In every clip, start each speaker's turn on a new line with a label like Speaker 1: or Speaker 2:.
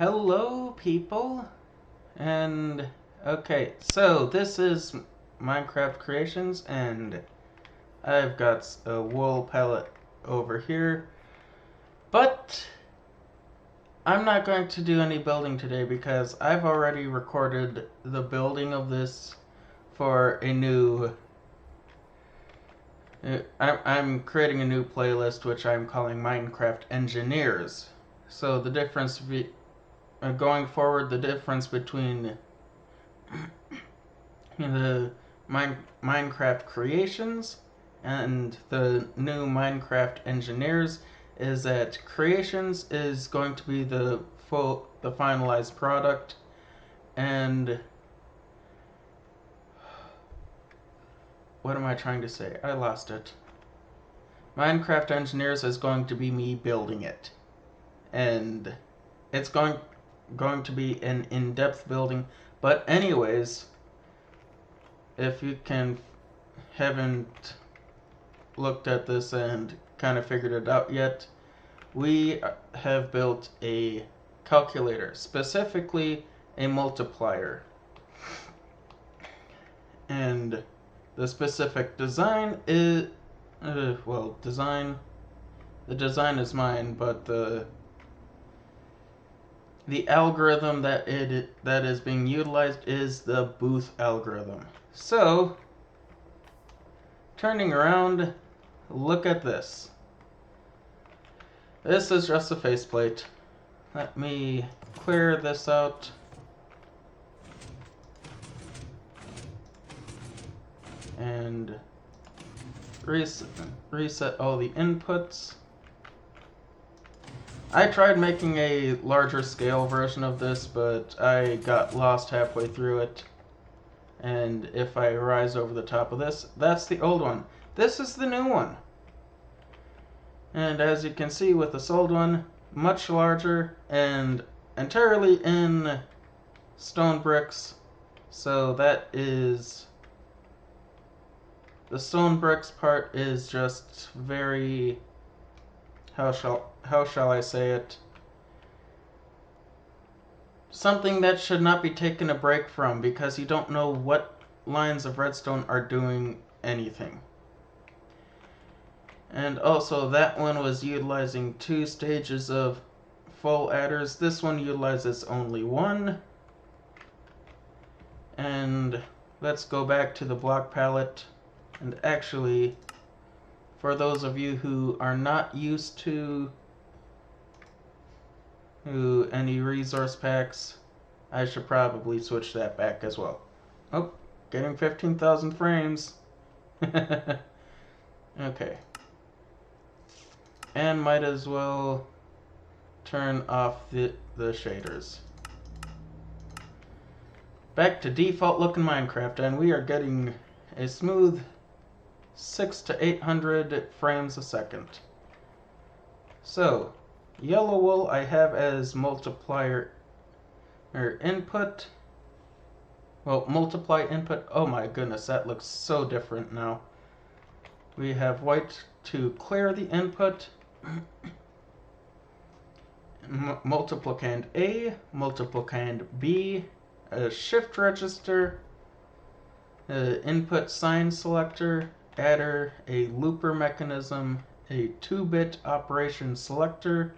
Speaker 1: Hello, people, and okay, so this is Minecraft Creations, and I've got a wool pallet over here, but I'm not going to do any building today because I've already recorded the building of this for a new. I'm creating a new playlist which I'm calling Minecraft Engineers. So the going forward, the difference between the Minecraft Creations and the new Minecraft Engineers is that Creations is going to be the finalized product, and what am I trying to say? I lost it. Minecraft Engineers is going to be me building it, and it's going to be an in-depth building. But anyways, if you haven't looked at this and kind of figured it out yet, we have built a calculator, specifically a multiplier. And the specific design is, the design is mine, but the algorithm that is being utilized is the Booth algorithm. So, turning around, look at this. This is just a faceplate. Let me clear this out. And reset all the inputs. I tried making a larger scale version of this, but I got lost halfway through it. And if I rise over the top of this, that's the old one. This is the new one. And as you can see with this old one, much larger and entirely in stone bricks. So that is... the stone bricks part is just very... how shall I say it? Something that should not be taken a break from, because you don't know what lines of redstone are doing anything. And also, that one was utilizing 2 stages of full adders. This one utilizes only 1. And let's go back to the block palette. And actually, for those of you who are not used to any resource packs, I should probably switch that back as well. Oh, getting 15,000 frames. Okay. And might as well turn off the shaders. Back to default looking Minecraft, and we are getting a smooth 600 to 800 frames a second. So, yellow wool I have as multiplier or input. Well, multiply input. Oh my goodness, that looks so different now. We have white to clear the input. Multiplicand A, multiplicand B, a shift register, input sign selector, adder, a looper mechanism, a 2-bit operation selector.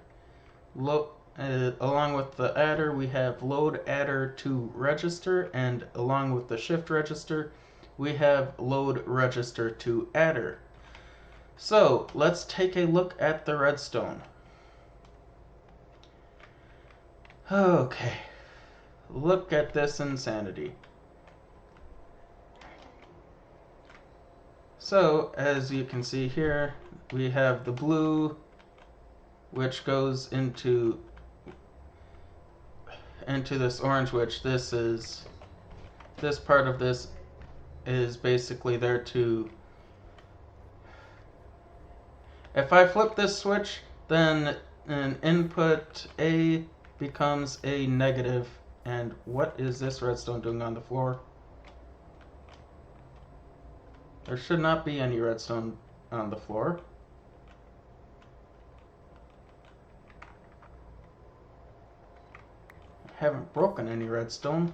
Speaker 1: Along with the adder, we have load adder to register, and along with the shift register, we have load register to adder. So let's take a look at the redstone. Okay, look at this insanity. So, as you can see here, we have the blue, which goes into this orange, which this part of this is basically there to... if I flip this switch, then an input A becomes a negative. And what is this redstone doing on the floor? There should not be any redstone on the floor. haven't broken any redstone.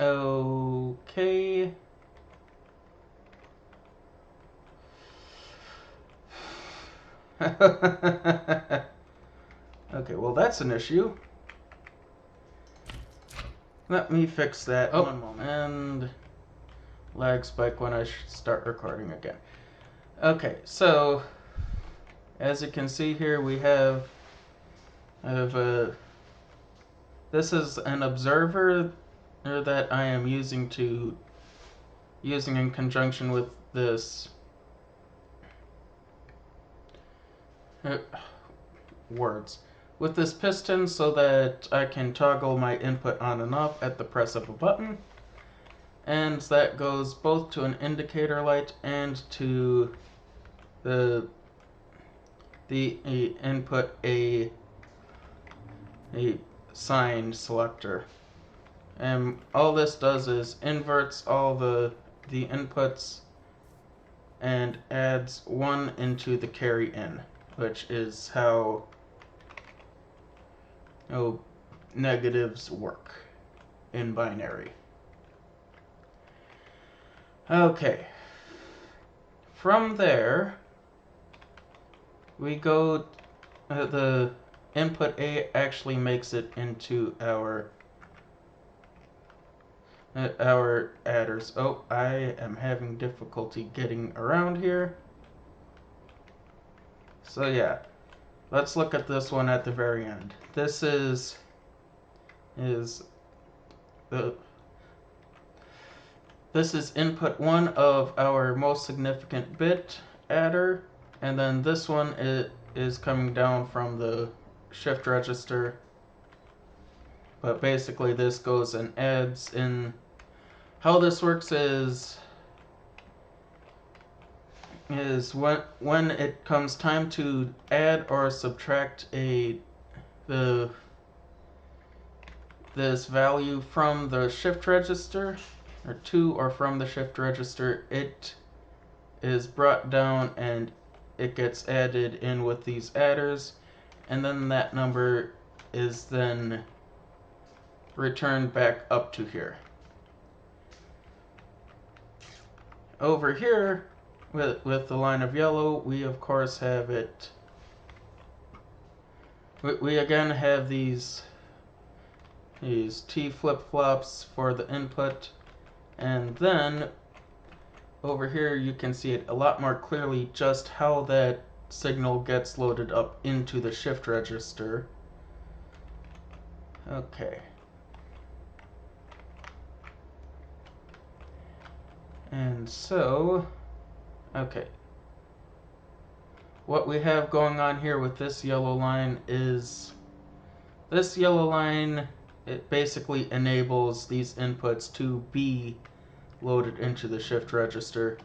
Speaker 1: Okay. Okay, well that's an issue. Let me fix that. Oh, one moment. And lag spike when I start recording again. Okay, so as you can see here, we have this is an observer that I am using in conjunction with this words with this piston, so that I can toggle my input on and off at the press of a button, and that goes both to an indicator light and to the input a sign selector. And all this does is inverts all the inputs and adds 1 into the carry in, which is how negatives work in binary. Okay. From there, we go, the input A actually makes it into our adders. Oh, I am having difficulty getting around here. So yeah, let's look at this one at the very end. This is input 1 of our most significant bit adder, and then this one is coming down from the shift register. But basically this goes and adds in. How this works is when it comes time to add or subtract this value from the shift register, or to or from the shift register, it is brought down and it gets added in with these adders, and then that number is then returned back up to here. Over here, with the line of yellow, we of course have it. We again have these T flip-flops for the input, and then over here you can see it a lot more clearly just how that signal gets loaded up into the shift register. Okay. And so, okay. What we have going on here with this yellow line is, this yellow line, it basically enables these inputs to be loaded into the shift register,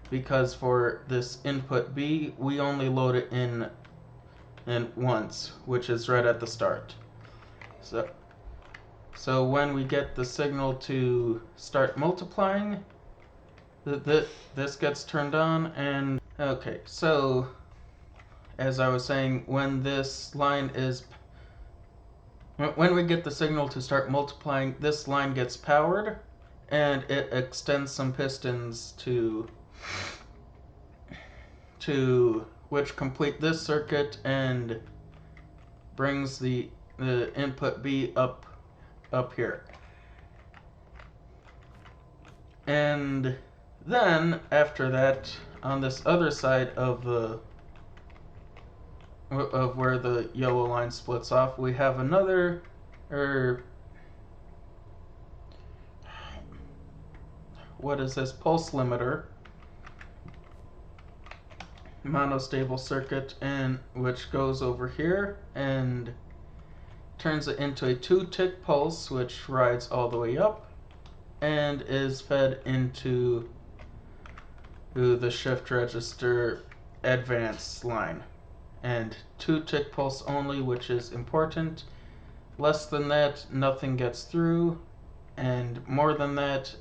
Speaker 1: because for this input B, we only load it in once, which is right at the start. So when we get the signal to start multiplying, this gets turned on. And okay, so as I was saying, when we get the signal to start multiplying, this line gets powered, and it extends some pistons to which complete this circuit and brings the input B up here. And then after that, on this other side of where the yellow line splits off, we have another what is this, pulse limiter, monostable circuit, and which goes over here and turns it into a 2-tick pulse, which rides all the way up and is fed into the shift register advance line. And 2-tick pulse only, which is important. Less than that, nothing gets through, and more than that,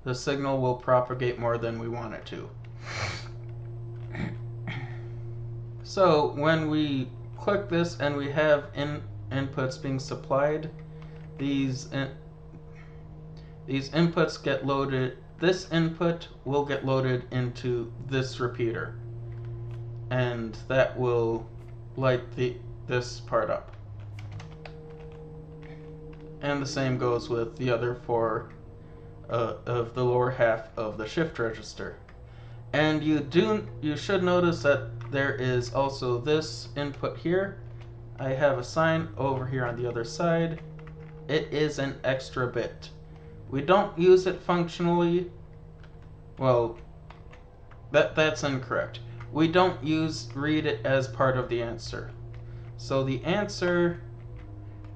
Speaker 1: the signal will propagate more than we want it to. So when we click this and we have inputs being supplied, these inputs get loaded. This input will get loaded into this repeater, and that will light this part up. And the same goes with the other four of the lower half of the shift register. And you should notice that there is also this input here. I have a sign over here on the other side. It is an extra bit. We don't use it functionally. Well, that's incorrect. We don't read it as part of the answer. So the answer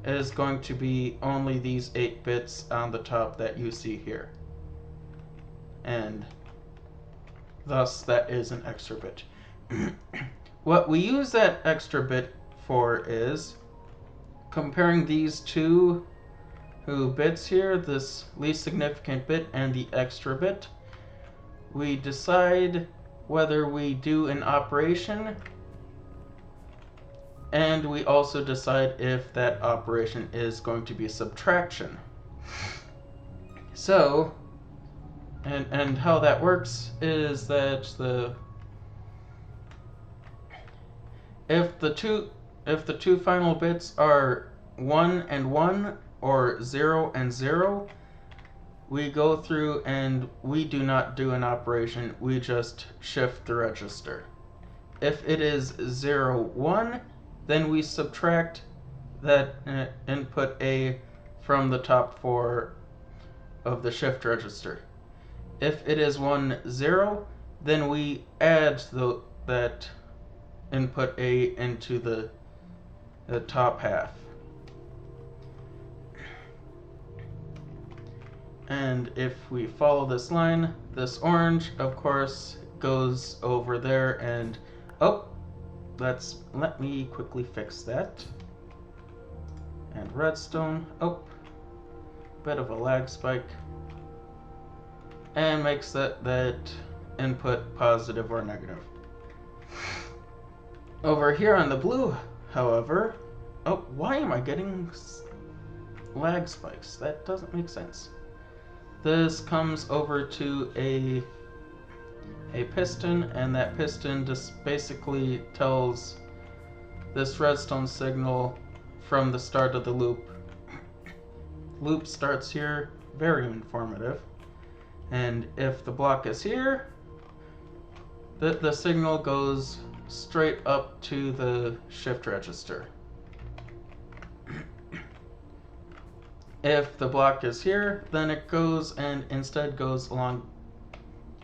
Speaker 1: is going to be only these 8 bits on the top that you see here. And thus that is an extra bit. What we use that extra bit for is comparing these two bits here, this least significant bit and the extra bit. We decide whether we do an operation, and we also decide if that operation is going to be subtraction. So, and how that works is that if the two final bits are 1 and 1 or 0 and 0, we go through and we do not do an operation, we just shift the register. If it is 0, 1, then we subtract that input A from the top 4 of the shift register. If it is 1, 0, then we add that input A into the top half. And if we follow this line, this orange, of course, goes over there and... Oh! Let me quickly fix that. And redstone. Oh! Bit of a lag spike. And makes that input positive or negative. Over here on the blue, however... Oh, why am I getting lag spikes? That doesn't make sense. This comes over to a piston, and that piston just basically tells this redstone signal from the start of the loop. Loop starts here, very informative. And if the block is here, the signal goes straight up to the shift register. If the block is here, then it goes and instead goes along.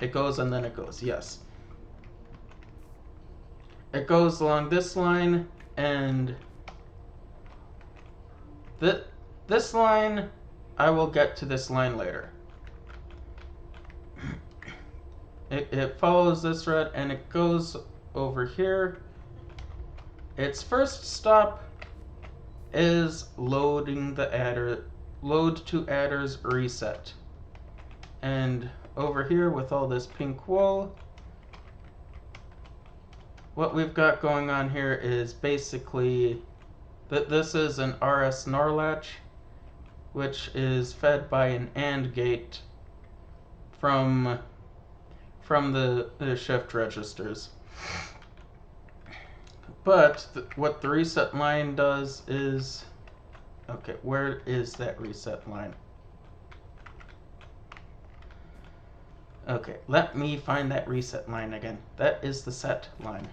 Speaker 1: It goes and then it goes, yes. It goes along this line, and this line, I will get to this line later. It follows this red and it goes over here. Its first stop is loading the adder. Load to adders reset. And over here with all this pink wool, what we've got going on here is basically that this is an RS NOR latch, which is fed by an AND gate from the shift registers. But what the reset line does is... Okay, where is that reset line? Okay, let me find that reset line again. That is the set line.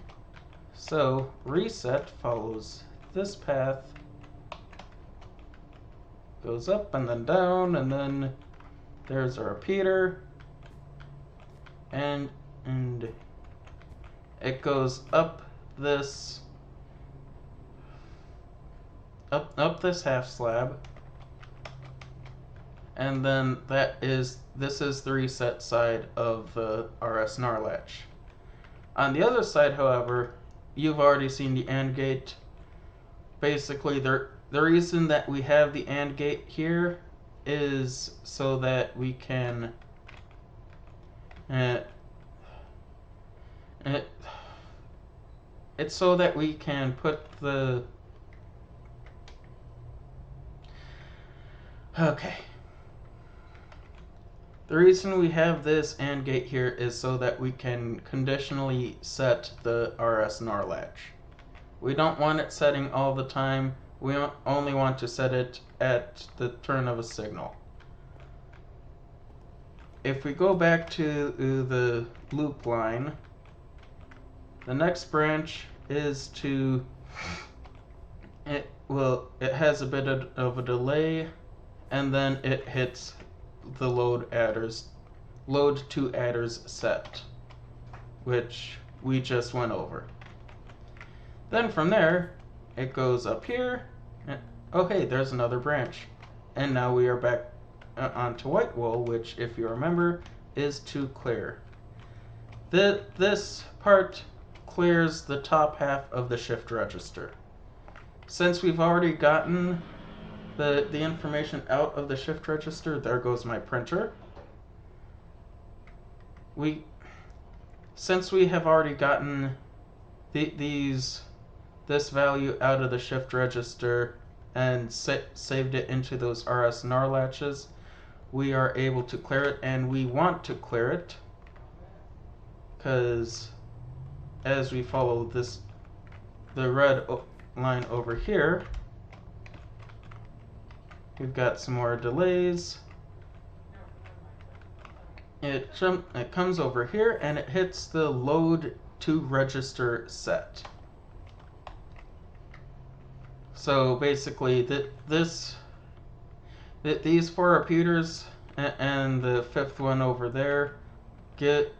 Speaker 1: So, reset follows this path, goes up and then down, and then there's a repeater, and it goes up this this half slab, and then this is the reset side of the RS NOR latch. On the other side, however, you've already seen the AND gate. Basically, the reason that we have the AND gate here is so that we can It, it's so that we can put the... Okay. The reason we have this AND gate here is so that we can conditionally set the RS NOR latch. We don't want it setting all the time. We only want to set it at the turn of a signal. If we go back to the loop line, the next branch is to... It has a bit of a delay, and then it hits the load to adders set, which we just went over. Then from there, it goes up here, and oh hey, there's another branch. And now we are back onto white wool, which, if you remember, is to clear. This part clears the top half of the shift register. Since we've already gotten the information out of the shift register, there goes my printer. Since we have already gotten this value out of the shift register and saved it into those RS NOR latches, we are able to clear it, and we want to clear it because as we follow the red line over here, we've got some more delays. It comes over here and it hits the load to register set. So basically, these 4 repeaters and the 5th one over there give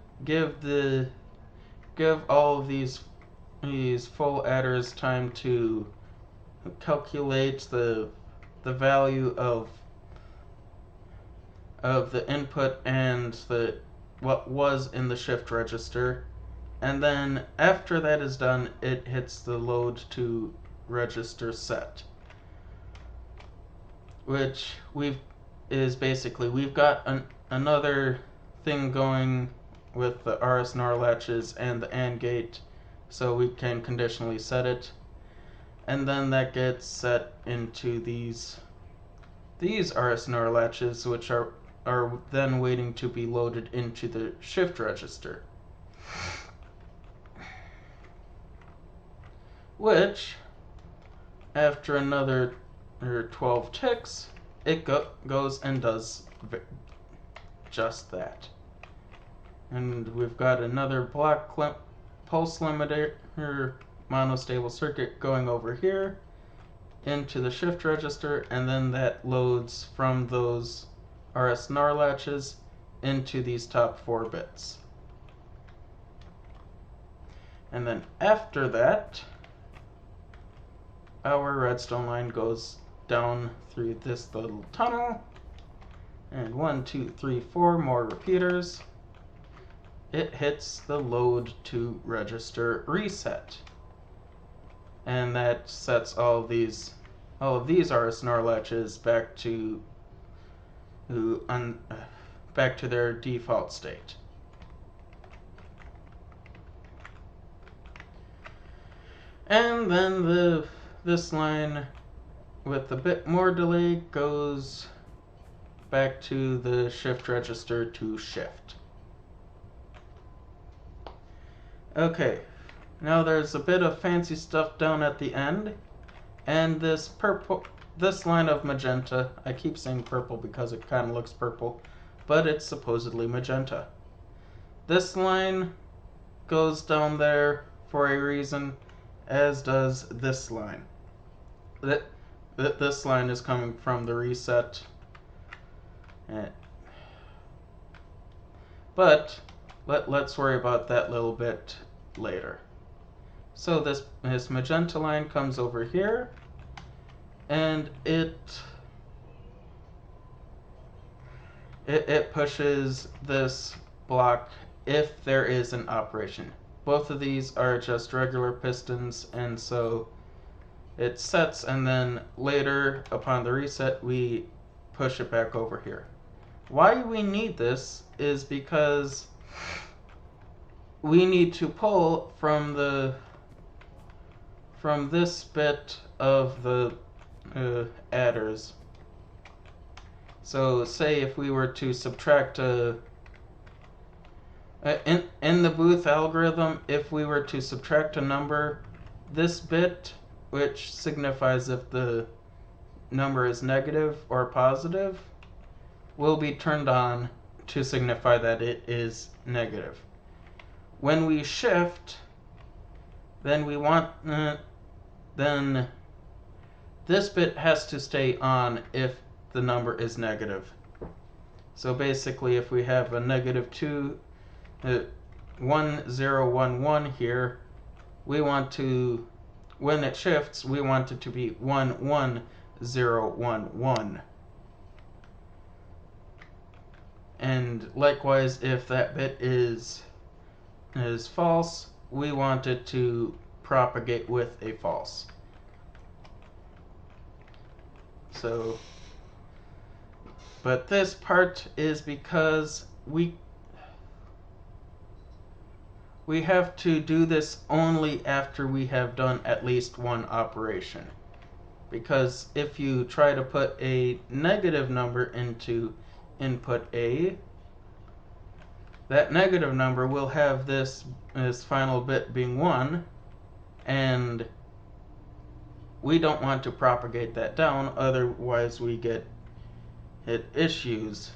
Speaker 1: all of these full adders time to calculate the value of the input and what was in the shift register, and then after that is done, it hits the load to register set, which we've got another thing going with the RS NOR latches and the AND gate, so we can conditionally set it, and then that gets set into these RS NOR latches, which are then waiting to be loaded into the shift register, which after another 12 ticks, it goes and does just that. And we've got another block pulse limiter monostable circuit going over here into the shift register, and then that loads from those RS NOR latches into these top 4 bits. And then after that, our redstone line goes down through this little tunnel, and 1, 2, 3, 4 more repeaters. It hits the load to register reset, and that sets all of these RS NOR latches back to their default state. And then this line with a bit more delay goes back to the shift register to shift. Okay, now there's a bit of fancy stuff down at the end, and this line of magenta, I keep saying purple because it kind of looks purple, but it's supposedly magenta. This line goes down there for a reason, as does this line. This line is coming from the reset. But let's worry about that little bit later. So this magenta line comes over here, and it pushes this block if there is an operation. Both of these are just regular pistons, and so it sets, and then later upon the reset we push it back over here. Why we need this is because we need to pull from this bit of the adders. So say if we were to subtract in the Booth algorithm, if we were to subtract a number, this bit, which signifies if the number is negative or positive, will be turned on to signify that it is negative. When we shift, then we want then this bit has to stay on if the number is negative. So basically, if we have a negative 1011 here, we want to, when it shifts, we want it to be 11011. And likewise, if that bit is false, we want it to propagate with a false. So, but this part is because we have to do this only after we have done at least one operation. Because if you try to put a negative number into input A, that negative number will have this final bit being 1, and we don't want to propagate that down, otherwise we get hit issues.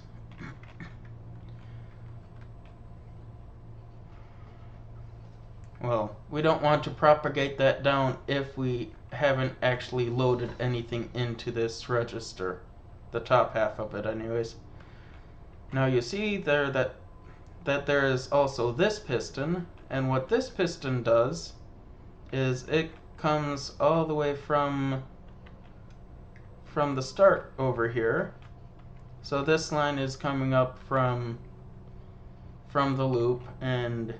Speaker 1: Well, we don't want to propagate that down if we haven't actually loaded anything into this register. The top half of it anyways. Now you see there that there is also this piston, and what this piston does is it comes all the way from the start over here. So this line is coming up from the loop, and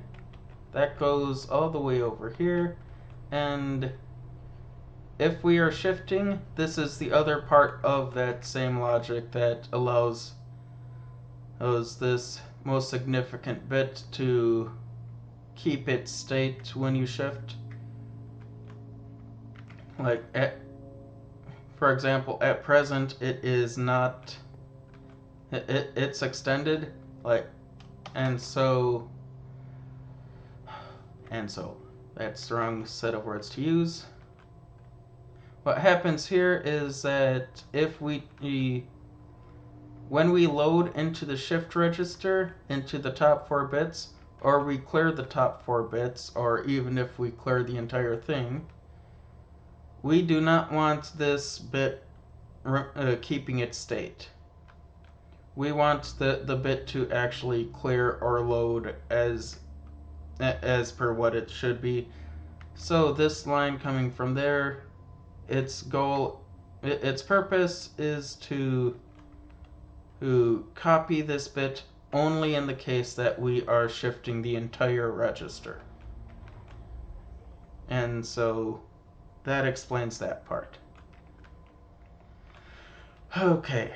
Speaker 1: that goes all the way over here. And if we are shifting, this is the other part of that same logic that allows this most significant bit to keep its state when you shift. Like, for example, at present it is not, it's extended, like, and so that's the wrong set of words to use. What happens here is that if when we load into the shift register into the top 4 bits, or we clear the top 4 bits, or even if we clear the entire thing, we do not want this bit keeping its state. We want the bit to actually clear or load as per what it should be. So this line coming from there, its purpose is to copy this bit only in the case that we are shifting the entire register. And so that explains that part. Okay.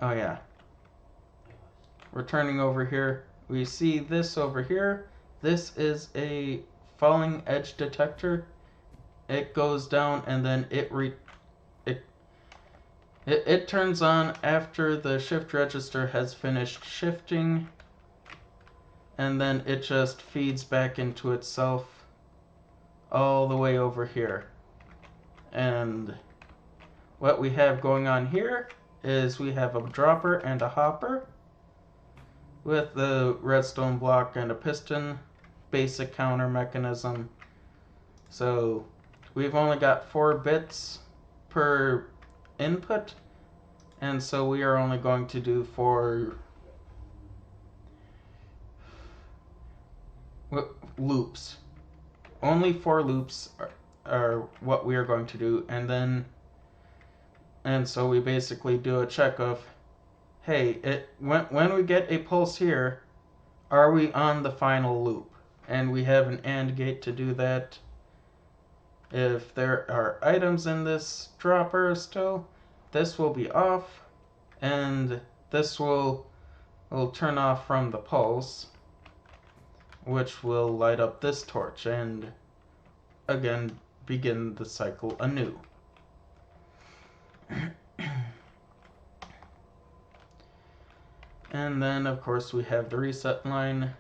Speaker 1: Oh yeah. Returning over here, we see this over here. This is a falling edge detector. It goes down and then it turns on after the shift register has finished shifting, and then it just feeds back into itself all the way over here. And what we have going on here is we have a dropper and a hopper with the redstone block and a piston, basic counter mechanism. So we've only got 4 bits per input, and so we are only going to do 4 loops. Only 4 loops are what we are going to do, and so we basically do a check of, hey, when we get a pulse here, are we on the final loop? And we have an AND gate to do that. If there are items in this dropper still, this will be off, and this will turn off from the pulse, which will light up this torch and again begin the cycle anew. And then of course we have the reset line.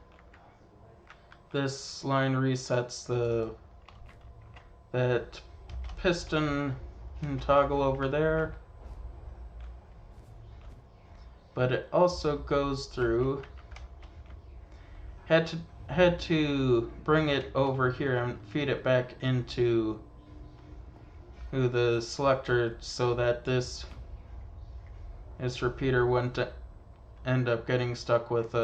Speaker 1: This line resets that piston toggle over there, but it also goes through. Had to bring it over here and feed it back into the selector so that this repeater wouldn't end up getting stuck with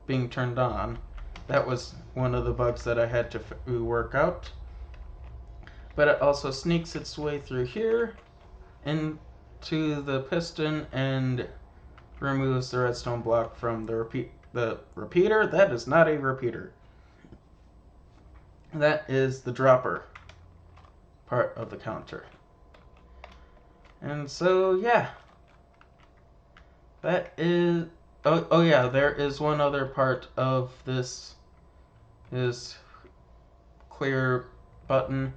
Speaker 1: being turned on. That was one of the bugs that I had to work out. But it also sneaks its way through here into the piston and removes the redstone block from the repeater. That is not a repeater. That is the dropper part of the counter. And so yeah, that is. Oh yeah, there is one other part of this clear button.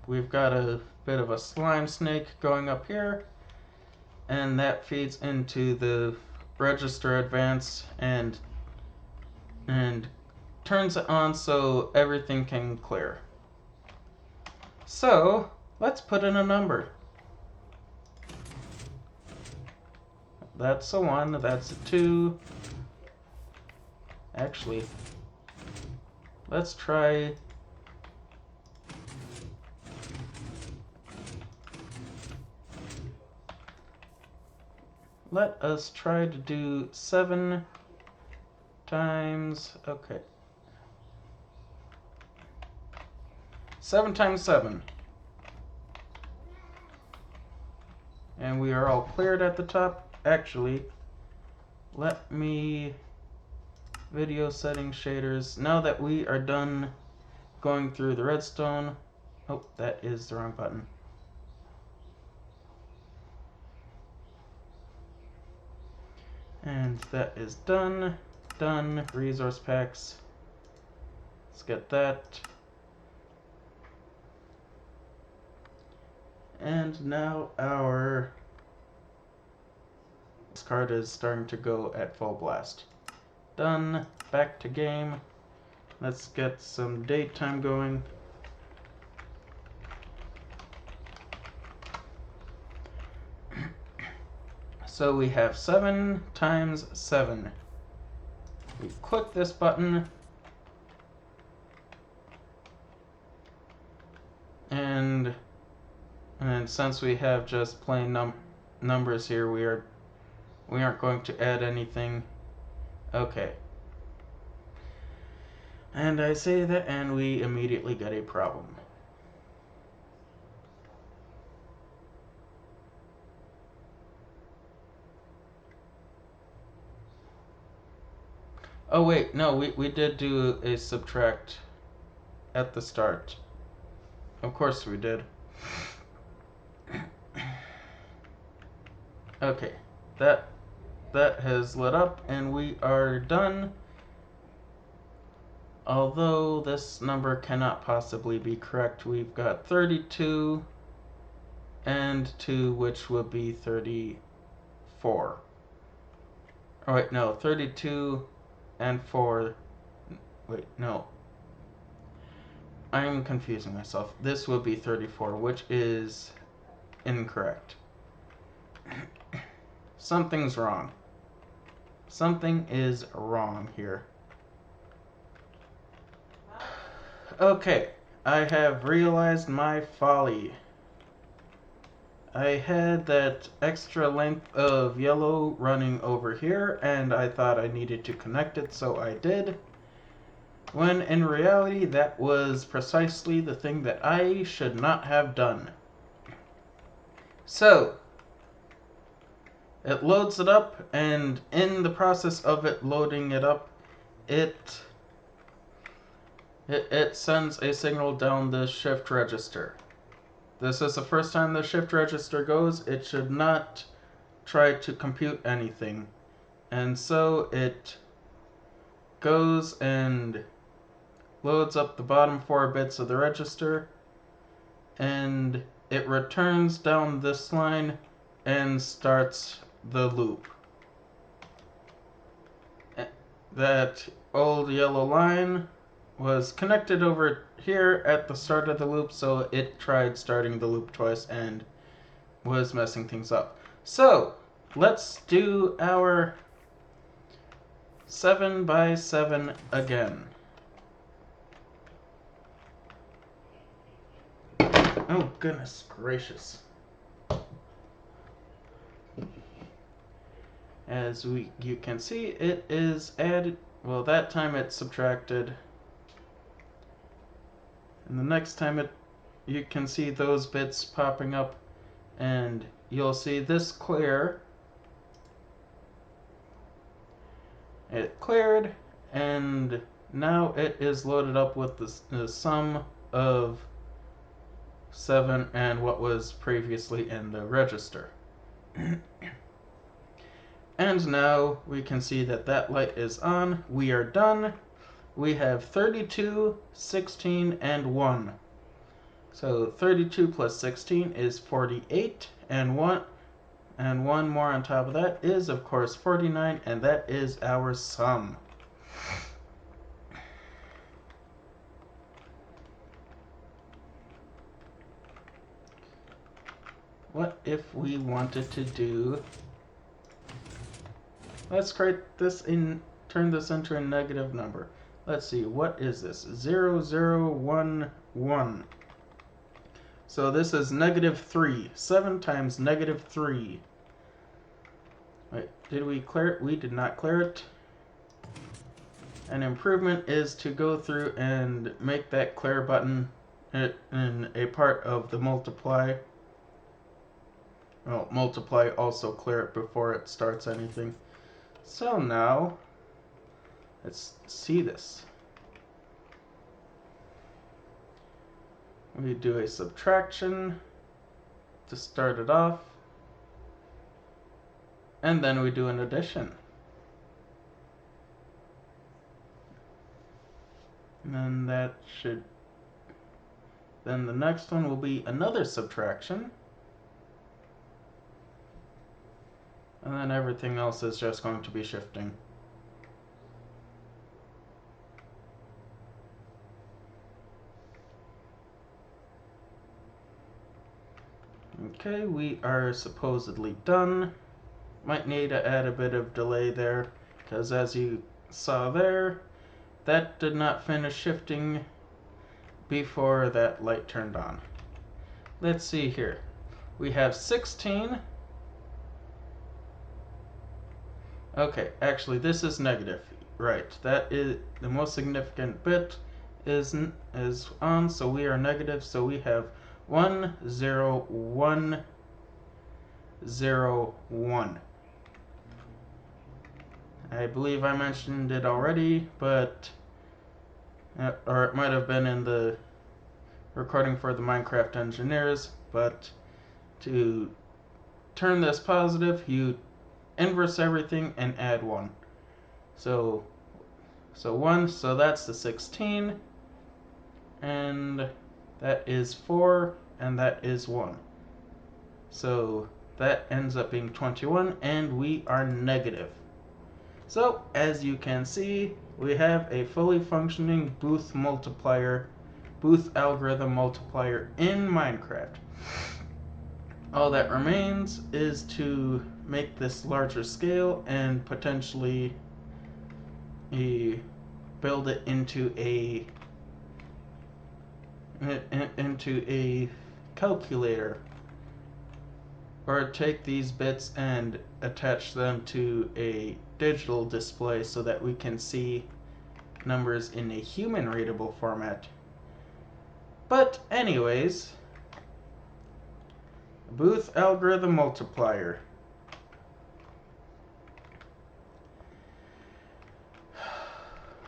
Speaker 1: We've got a bit of a slime snake going up here, and that feeds into the register advance and turns it on so everything can clear. So let's put in a number. That's a 1, that's a 2. Actually, let's try. Let us try to do 7 times. Okay. 7 times 7. And we are all cleared at the top. Actually, let me video settings shaders. Now that we are done going through the redstone. Oh, that is the wrong button. And that is done. Done. Resource packs. Let's get that. And now our card is starting to go at full blast. Done. Back to game. Let's get some date time going. So we have 7 times 7. We click this button, and since we have just plain numbers here, we aren't going to add anything. Okay. And I say that, and we immediately get a problem. Oh wait, no, we did do a subtract at the start. Of course we did. Okay, that has lit up and we are done. Although this number cannot possibly be correct, we've got 32 and 2, which would be 34. Oh wait, no, 32 and 4. Wait, no. I'm confusing myself. This would be 34, which is incorrect. Something's wrong. Something is wrong here. Okay, I have realized my folly. I had that extra length of yellow running over here, and I thought I needed to connect it, so I did. When in reality, that was precisely the thing that I should not have done. So, it loads it up, and in the process of it loading it up, it sends a signal down the shift register. This is the first time the shift register goes. It should not try to compute anything. And so it goes and loads up the bottom 4 bits of the register, and it returns down this line and starts the loop. That old yellow line was connected over here at the start of the loop, so it tried starting the loop twice and was messing things up. So let's do our 7 by 7 again. Oh, goodness gracious. As you can see, it is added. Well, that time it's subtracted. And the next time you can see those bits popping up, and you'll see this clear. It cleared, and now it is loaded up with the sum of 7 and what was previously in the register. And now we can see that that light is on. We are done. We have 32, 16, and 1. So 32 plus 16 is 48, and 1 more on top of that is, of course, 49, and that is our sum. What if we wanted to do... Let's create this turn this into a negative number. Let's see, what is this? 0, 0, 1, 1. So this is negative 3. 7 times negative 3. Wait, did we clear it? We did not clear it. An improvement is to go through and make that clear button in a part of the multiply. Well, multiply also clear it before it starts anything. So now, let's see this. We do a subtraction to start it off, and then we do an addition. And then the next one will be another subtraction. And then everything else is just going to be shifting. Okay, we are supposedly done. Might need to add a bit of delay there, because as you saw there, that did not finish shifting before that light turned on. Let's see here. We have 16. Okay, actually this is negative. Right, that is the most significant bit is on, so we are negative, so we have 1, 0, 1, 0, 1. I believe I mentioned it already, but or it might have been in the recording for the Minecraft engineers, but to turn this positive, you inverse everything and add 1. So 1, so that's the 16, and that is 4, and that is 1. So that ends up being 21, and we are negative. So as you can see, we have a fully functioning Booth algorithm multiplier in Minecraft. All that remains is to make this larger scale and potentially build it into a calculator, or take these bits and attach them to a digital display so that we can see numbers in a human readable format. But anyways, Booth algorithm multiplier.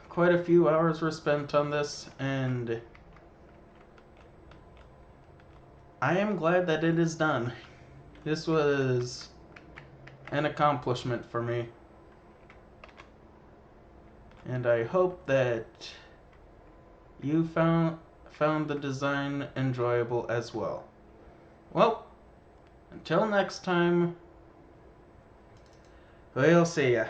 Speaker 1: Quite a few hours were spent on this, and I am glad that it is done. This was an accomplishment for me. And I hope that you found the design enjoyable as well. Well, until next time, we'll see ya.